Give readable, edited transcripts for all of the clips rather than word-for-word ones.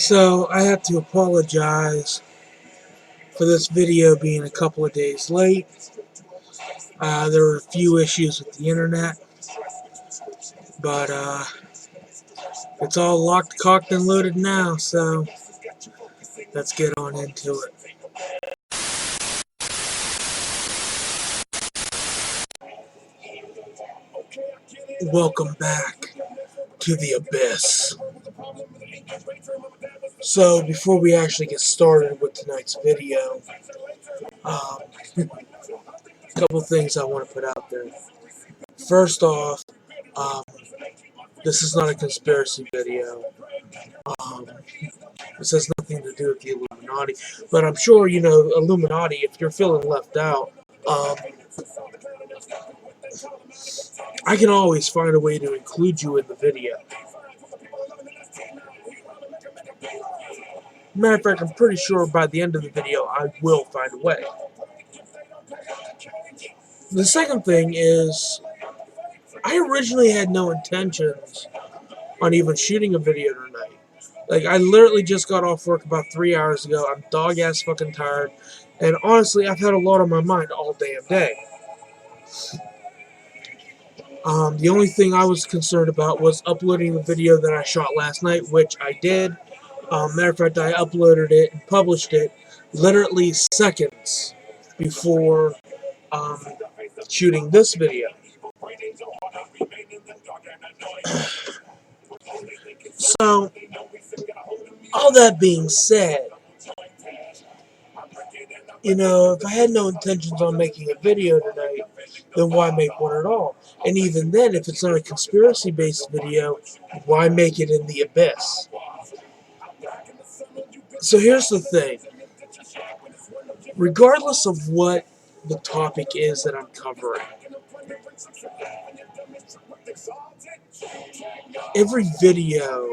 So I have to apologize for this video being a couple of days late. There were a few issues with the internet, but it's all locked, cocked, and loaded now, so let's get on into it. Welcome back to the Abyss. So before we actually get started with tonight's video, a couple things I want to put out there. First off, this is not a conspiracy video. This has nothing to do with the Illuminati, but I'm sure you know Illuminati. If you're feeling left out, I can always find a way to include you in the video. Matter of fact, I'm pretty sure by the end of the video I will find a way. The second thing is, I originally had no intentions on even shooting a video tonight. Like, I literally just got off work about 3 hours ago. I'm dog-ass fucking tired. And honestly, I've had a lot on my mind all damn day. The only thing I was concerned about was uploading the video that I shot last night, which I did. Matter of fact, I uploaded it and published it literally seconds before shooting this video. So, all that being said, you know, if I had no intentions on making a video tonight, then why make one at all? And even then, if it's not a conspiracy-based video, why make it in the Abyss? So here's the thing. Regardless of what the topic is that I'm covering, every video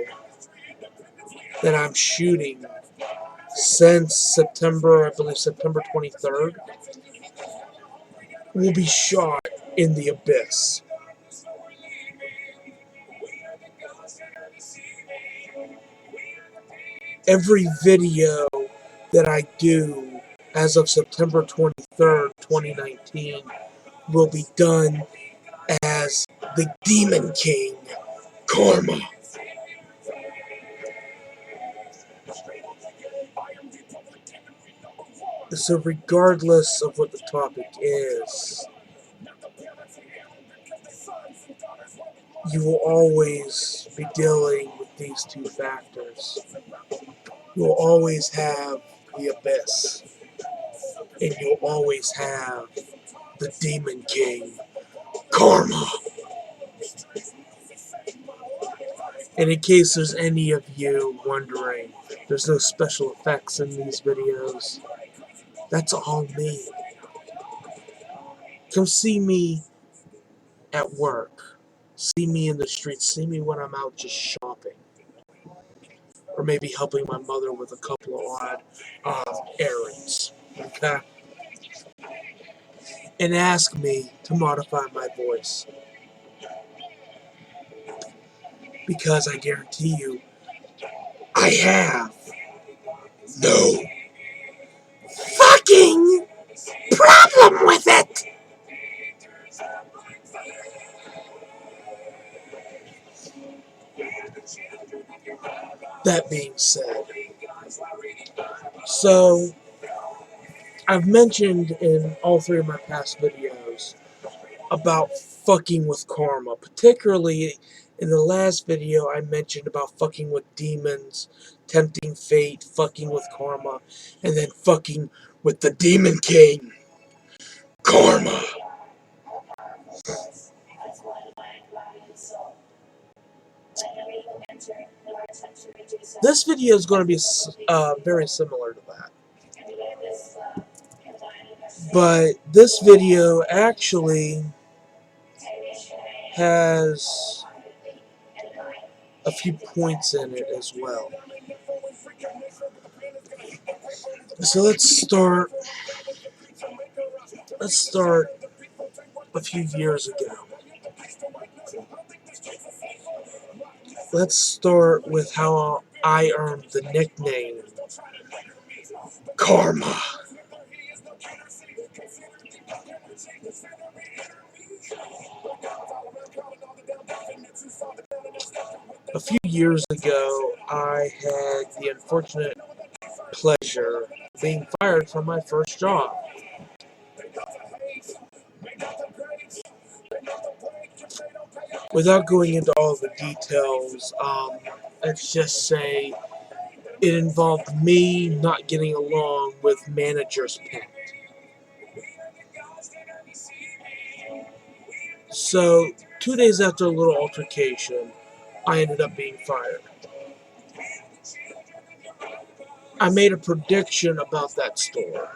that I'm shooting since September, I believe September 23rd, will be shot in the Abyss. Every video that I do as of September 23rd, 2019 will be done as the Demon King, Karma. So regardless of what the topic is, you will always be dealing with these two factors. You will always have the Abyss, and you'll always have the Demon King, Karma. And in case there's any of you wondering, there's no special effects in these videos. That's all me. Come see me at work. See me in the streets. See me when I'm out just shopping. Or maybe helping my mother with a couple of odd errands. Okay? And ask me to modify my voice. Because I guarantee you, I have no fucking problem with it! That being said, so I've mentioned in all three of my past videos about fucking with karma. Particularly in the last video I mentioned about fucking with demons, tempting fate, fucking with karma, and then fucking with the Demon King, Karma. This video is going to be very similar to that. But this video actually has a few points in it as well. So let's start a few years ago. Let's start with how I earned the nickname Karma. A few years ago, I had the unfortunate pleasure of being fired from my first job. Without going into all the details, let's just say it involved me not getting along with manager's pet. So, 2 days after a little altercation, I ended up being fired. I made a prediction about that store.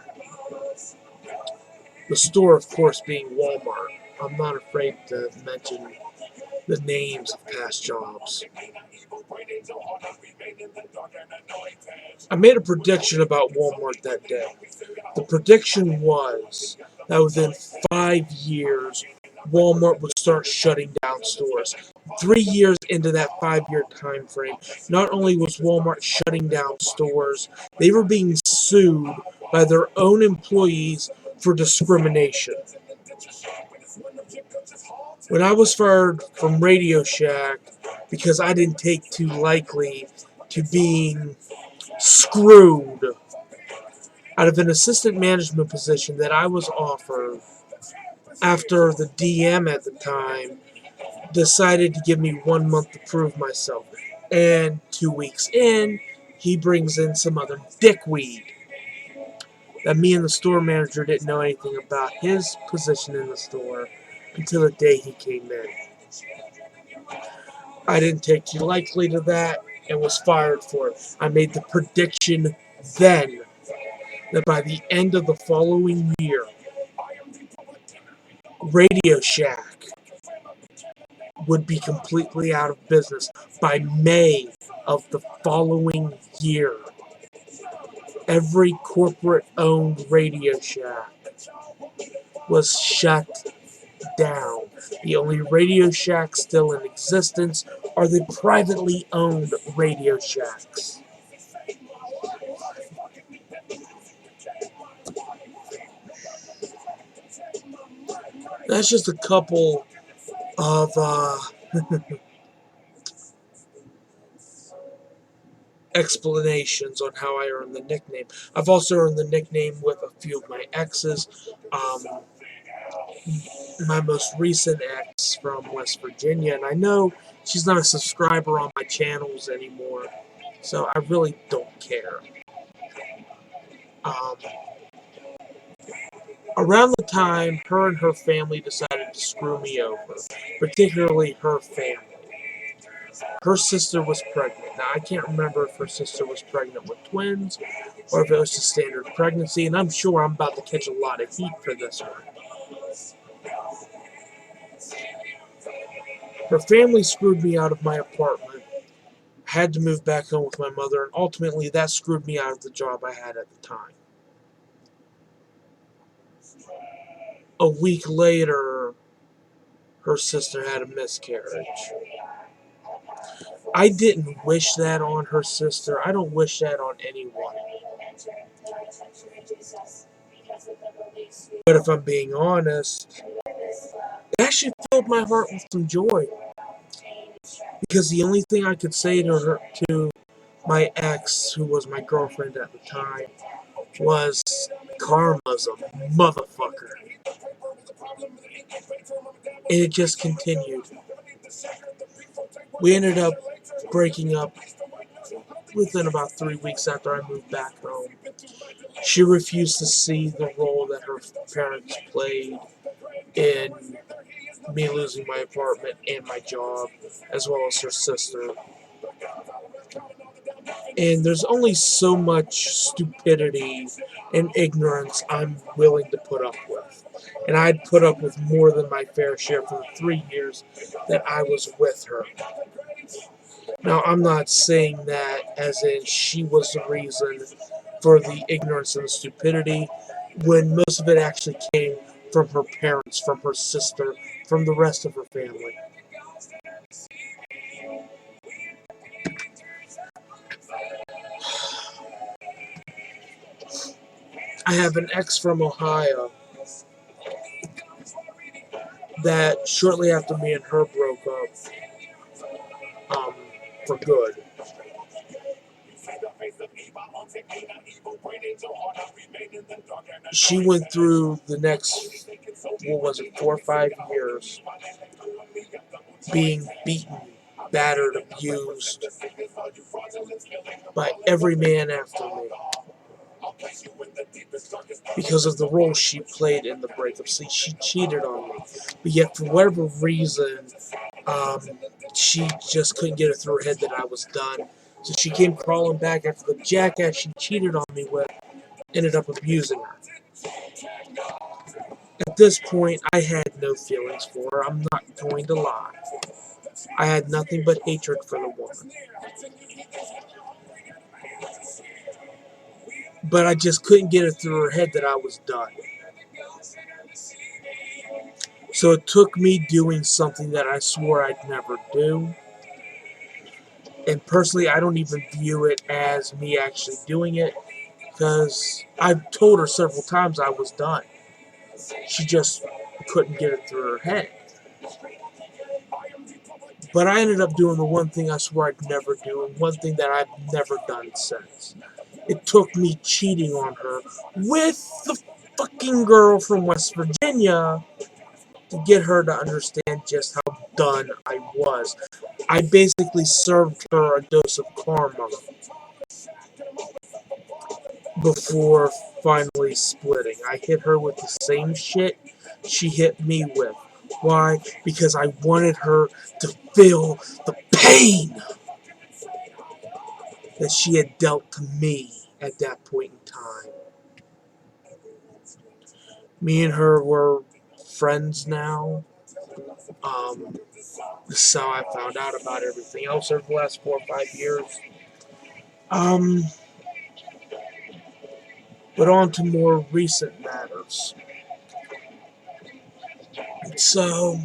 The store, of course, being Walmart. I'm not afraid to mention the names of past jobs. I made a prediction about Walmart that day. The prediction was that within 5 years, Walmart would start shutting down stores. 3 years into that 5-year time frame, not only was Walmart shutting down stores, they were being sued by their own employees for discrimination. When I was fired from Radio Shack because I didn't take too likely to being screwed out of an assistant management position that I was offered after the DM at the time decided to give me 1 month to prove myself. And 2 weeks in, he brings in some other dickweed that me and the store manager didn't know anything about his position in the store until the day he came in. I didn't take too likely to that and was fired for it. I made the prediction then that by the end of the following year, Radio Shack would be completely out of business by May of the following year. Every corporate-owned Radio Shack was shut down. The only Radio Shacks still in existence are the privately owned Radio Shacks. That's just a couple of explanations on how I earned the nickname. I've also earned the nickname with a few of my exes. My most recent ex from West Virginia, and I know she's not a subscriber on my channels anymore, so I really don't care. Around the time her and her family decided to screw me over, particularly her family. Her sister was pregnant. Now, I can't remember if her sister was pregnant with twins or if it was a standard pregnancy, and I'm sure I'm about to catch a lot of heat for this one. Her family screwed me out of my apartment. I had to move back home with my mother, and ultimately that screwed me out of the job I had at the time. A week later, her sister had a miscarriage. I didn't wish that on her sister. I don't wish that on anyone. But if I'm being honest, it actually filled my heart with some joy. Because the only thing I could say to my ex, who was my girlfriend at the time, was karma's a motherfucker. And it just continued. We ended up breaking up within about 3 weeks after I moved back home. She refused to see the role that her parents played in me losing my apartment and my job, as well as her sister. And there's only so much stupidity and ignorance I'm willing to put up with. And I'd put up with more than my fair share for the 3 years that I was with her. Now, I'm not saying that as in she was the reason for the ignorance and the stupidity, when most of it actually came from her parents, from her sister, from the rest of her family. I have an ex from Ohio that shortly after me and her broke up, for good, she went through the next, what was it, 4 or 5 years being beaten, battered, abused by every man after me because of the role she played in the breakup. See, she cheated on me, but yet for whatever reason, um, she just couldn't get it through her head that I was done. So she came crawling back after the jackass she cheated on me with ended up abusing her. At this point, I had no feelings for her. I'm not going to lie. I had nothing but hatred for the woman. But I just couldn't get it through her head that I was done. So it took me doing something that I swore I'd never do. And personally, I don't even view it as me actually doing it, because I've told her several times I was done. She just couldn't get it through her head. But I ended up doing the one thing I swore I'd never do, and one thing that I've never done since. It took me cheating on her with the fucking girl from West Virginia to get her to understand just how done I was. I basically served her a dose of karma before finally splitting. I hit her with the same shit she hit me with. Why? Because I wanted her to feel the pain that she had dealt to me at that point in time. Me and her were friends now. This is how I found out about everything else over the last 4 or 5 years. Um, but on to more recent matters. So,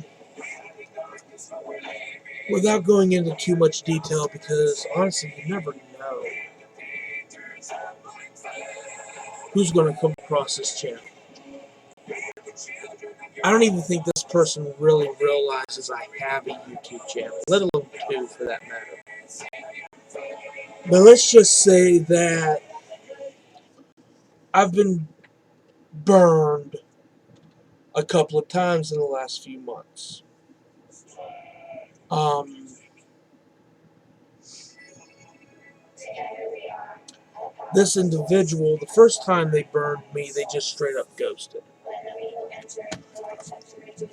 without going into too much detail, because honestly, you never know who's going to come across this channel. I don't even think this person really realizes I have a YouTube channel, let alone two for that matter. But let's just say that I've been burned a couple of times in the last few months. This individual, the first time they burned me, they just straight up ghosted.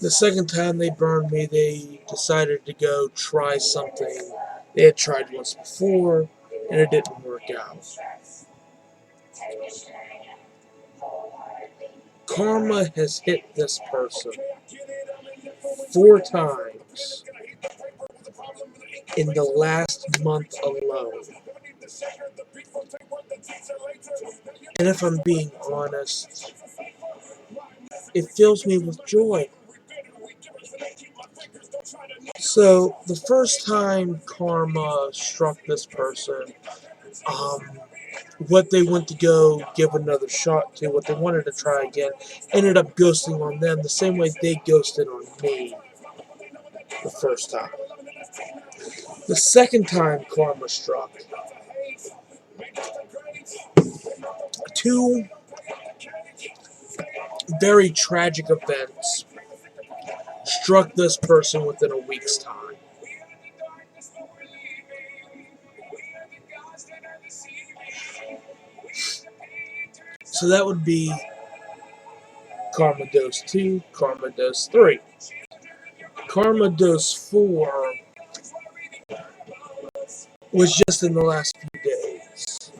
The second time they burned me, they decided to go try something they had tried once before, and it didn't work out. Karma has hit this person 4 times in the last month alone. And if I'm being honest, it fills me with joy. So, the first time karma struck this person, what they went to go give another shot to, what they wanted to try again, ended up ghosting on them the same way they ghosted on me the first time. The second time karma struck, two very tragic events struck this person within a week's time. So that would be Karma Dose 2, Karma Dose 3. Karma Dose 4 was just in the last few days,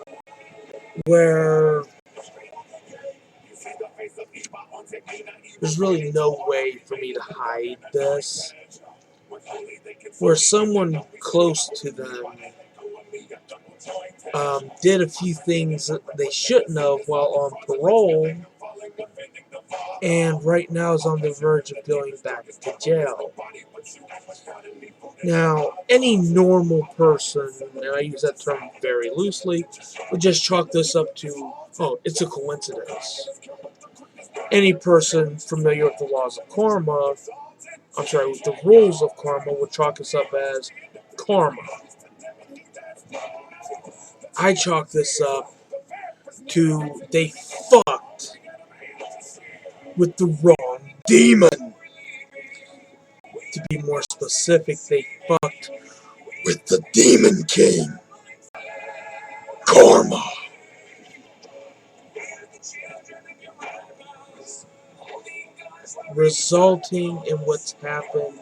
where there's really no way for me to hide this, where someone close to them did a few things that they shouldn't have while on parole, and right now is on the verge of going back to jail. Now, any normal person, and I use that term very loosely, would just chalk this up to Oh, it's a coincidence. Any person familiar with the laws of karma, with the rules of karma, would chalk this up as karma. I chalk this up to they fucked with the wrong demon. To be more specific, they fucked with the Demon King, Karma. Resulting in what's happened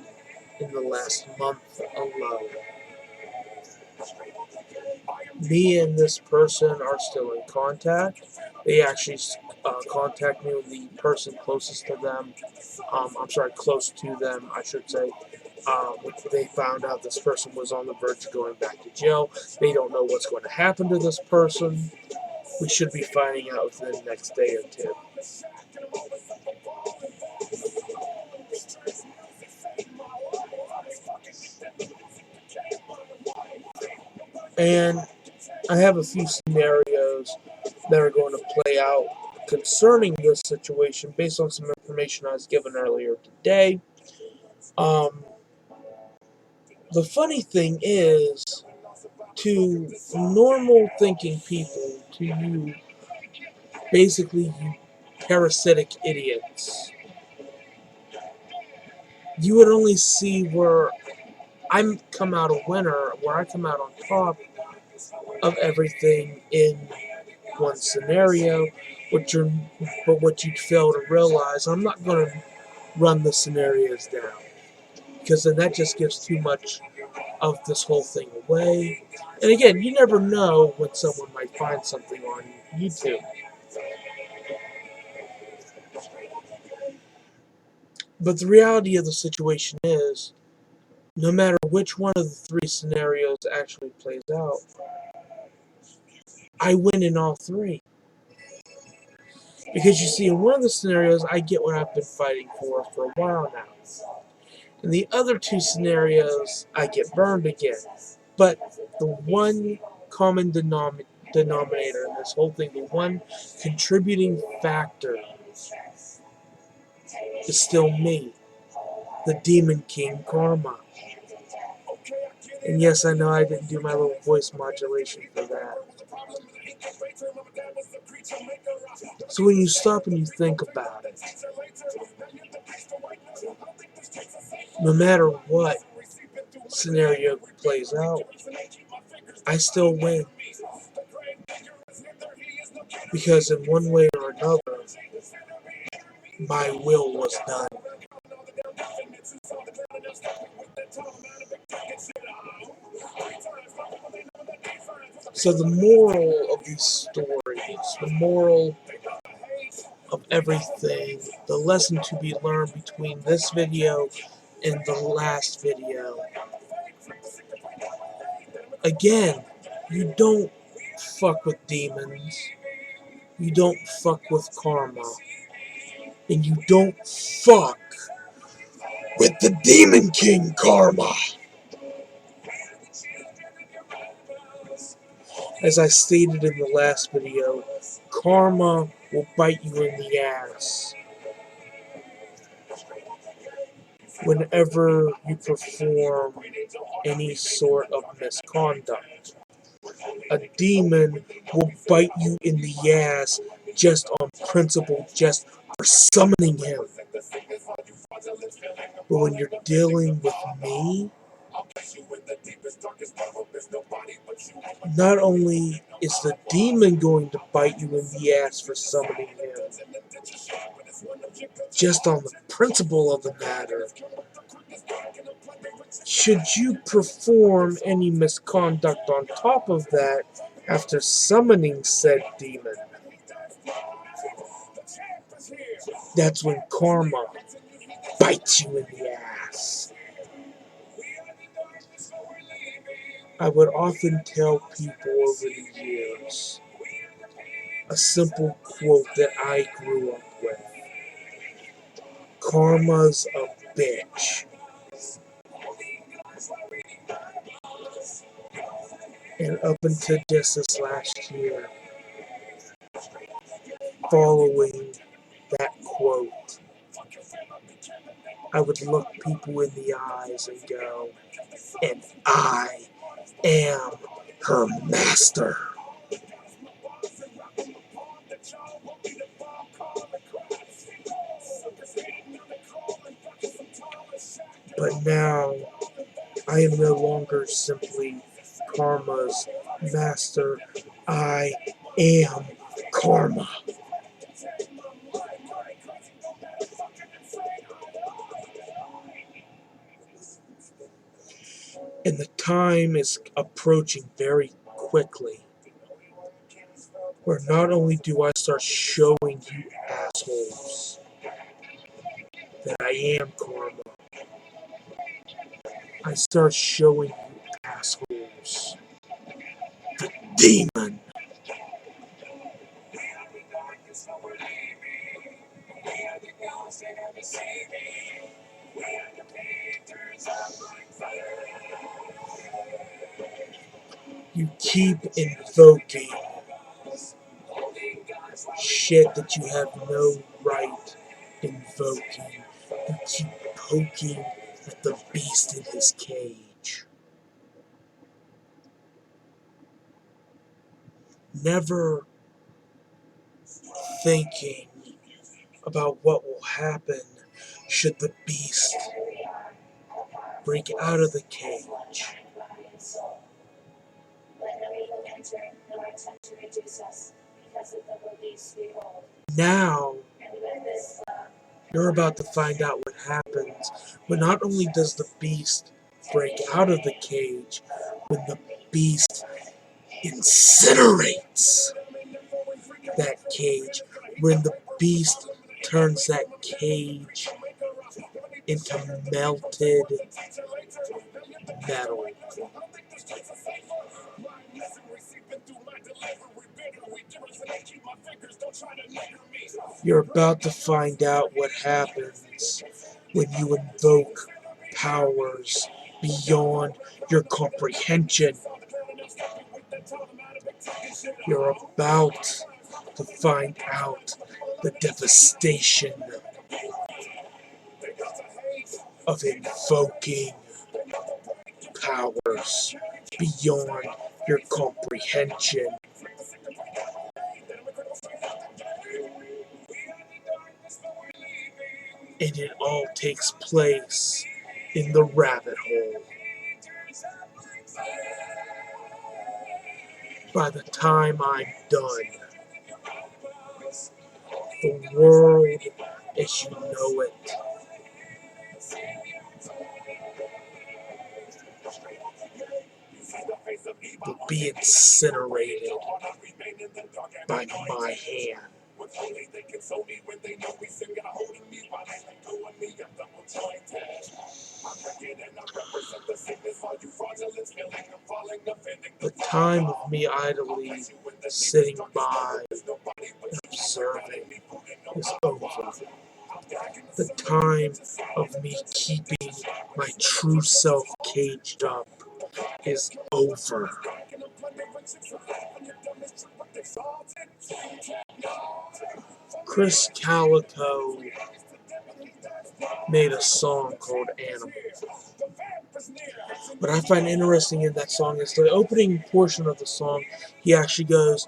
in the last month alone. Me and this person are still in contact. They actually contact me when the person closest to them, close to them, I should say. They found out this person was on the verge of going back to jail. They don't know what's going to happen to this person. We should be finding out within the next day or two. And I have a few scenarios that are going to play out concerning this situation based on some information I was given earlier today. The funny thing is, to normal thinking people, to you, basically you parasitic idiots, you would only see where I come out a winner, where I come out on top of everything in one scenario, but what you'd fail to realize, I'm not going to run the scenarios down, because then that just gives too much of this whole thing away. And again, you never know when someone might find something on YouTube. But the reality of the situation is, no matter which one of the three scenarios actually plays out, I win in all three. Because you see, in one of the scenarios, I get what I've been fighting for a while now. In the other two scenarios, I get burned again. But the one common denominator in this whole thing, the one contributing factor, is still me, the Demon King Karma. And yes, I know I didn't do my little voice modulation for that. So when you stop and you think about it, no matter what scenario plays out, I still win. Because in one way or another, my will was done. So the moral of these stories, the moral of everything, the lesson to be learned between this video and the last video. Again, you don't fuck with demons, you don't fuck with karma, and you don't fuck with the Demon King Karma. As I stated in the last video, karma will bite you in the ass whenever you perform any sort of misconduct. A demon will bite you in the ass just on principle, just for summoning him. But when you're dealing with me, not only is the demon going to bite you in the ass for summoning him, just on the principle of the matter, should you perform any misconduct on top of that after summoning said demon, that's when karma bites you in the ass. I would often tell people over the years a simple quote that I grew up with. Karma's a bitch. And up until just this last year, following that quote, I would look people in the eyes and go, and I am her master. But now, I am no longer simply Karma's master. I am Karma. And the time is approaching very quickly, where not only do I start showing you assholes that I am Karma, I start showing you assholes the demon. You keep invoking shit that you have no right invoking. You keep poking at the beast in his cage. Never thinking about what will happen should the beast break out of the cage. Now, you're about to find out what happens when not only does the beast break out of the cage, when the beast incinerates that cage, when the beast turns that cage into melted metal. You're about to find out what happens when you invoke powers beyond your comprehension. You're about to find out the devastation of invoking powers beyond your comprehension. And it all takes place in the rabbit hole. By the time I'm done, the world as you know it will be incinerated by my hand. The time of me idly sitting by and observing is over. The time of me keeping my true self caged up is over. Chris Calico made a song called Animal. What I find interesting in that song is the opening portion of the song, he actually goes,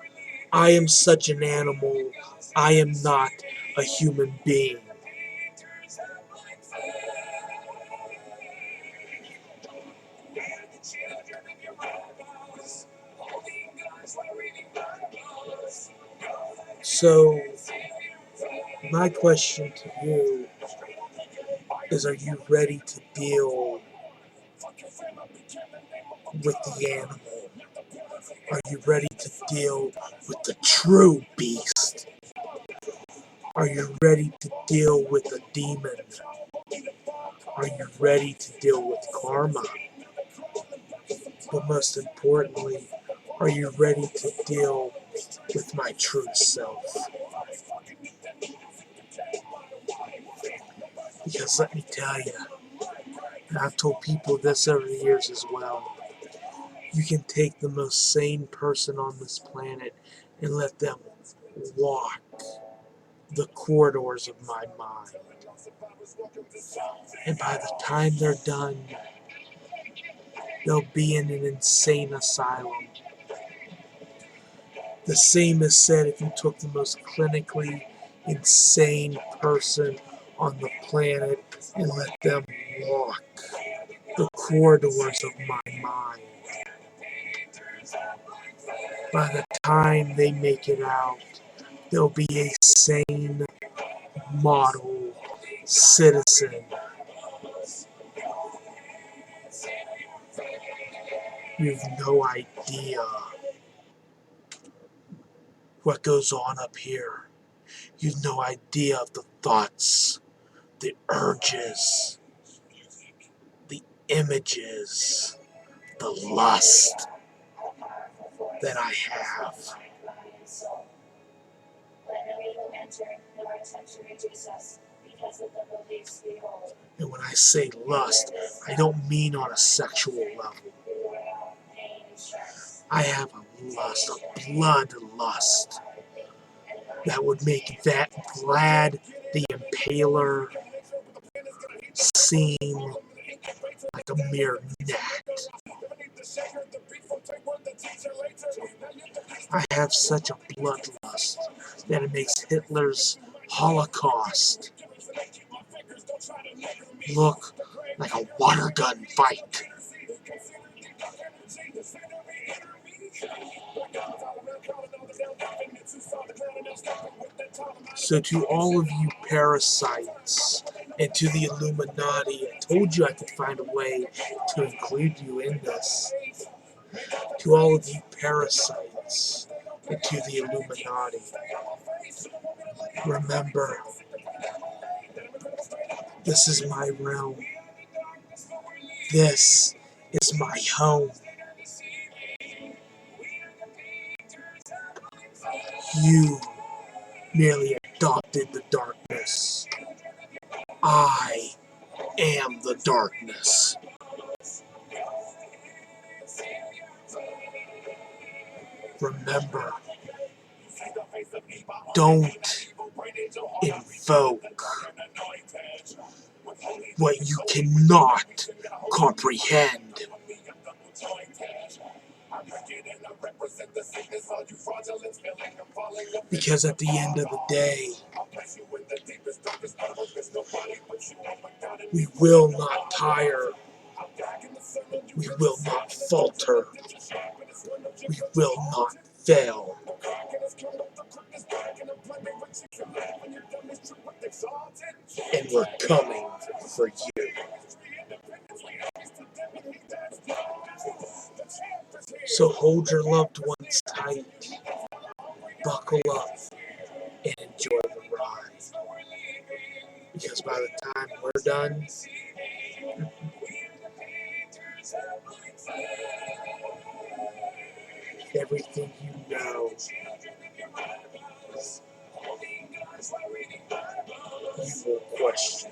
I am such an animal, I am not a human being. So, my question to you is, are you ready to deal with the animal? Are you ready to deal with the true beast? Are you ready to deal with the demon? Are you ready to deal with karma? But most importantly, are you ready to deal with my true self? Because let me tell you, and I've told people this over the years as well, you can take the most sane person on this planet and let them walk the corridors of my mind. And by the time they're done, they'll be in an insane asylum. The same is said if you took the most clinically insane person on the planet and let them walk the corridors of my mind. By the time they make it out, they'll be a sane model citizen. You've no idea what goes on up here. You've no idea of the thoughts, the urges, the images, the lust that I have. And when I say lust, I don't mean on a sexual level. I have a lust, a bloodlust that would make that Vlad the Impaler seem like a mere gnat. I have such a bloodlust that it makes Hitler's Holocaust look like a water gun fight. So to all of you parasites and to the Illuminati, I told you I could find a way to include you in this. To all of you parasites and to the Illuminati, remember, this is my realm. This is my home. You merely adopted the darkness. I am the darkness. Remember, don't invoke what you cannot comprehend. Because at the end of the day, we will not tire. We will not falter. We will not fail. And we're coming for you. So hold your loved ones tight, buckle up, and enjoy the ride. Because by the time we're done, everything you know, you will question.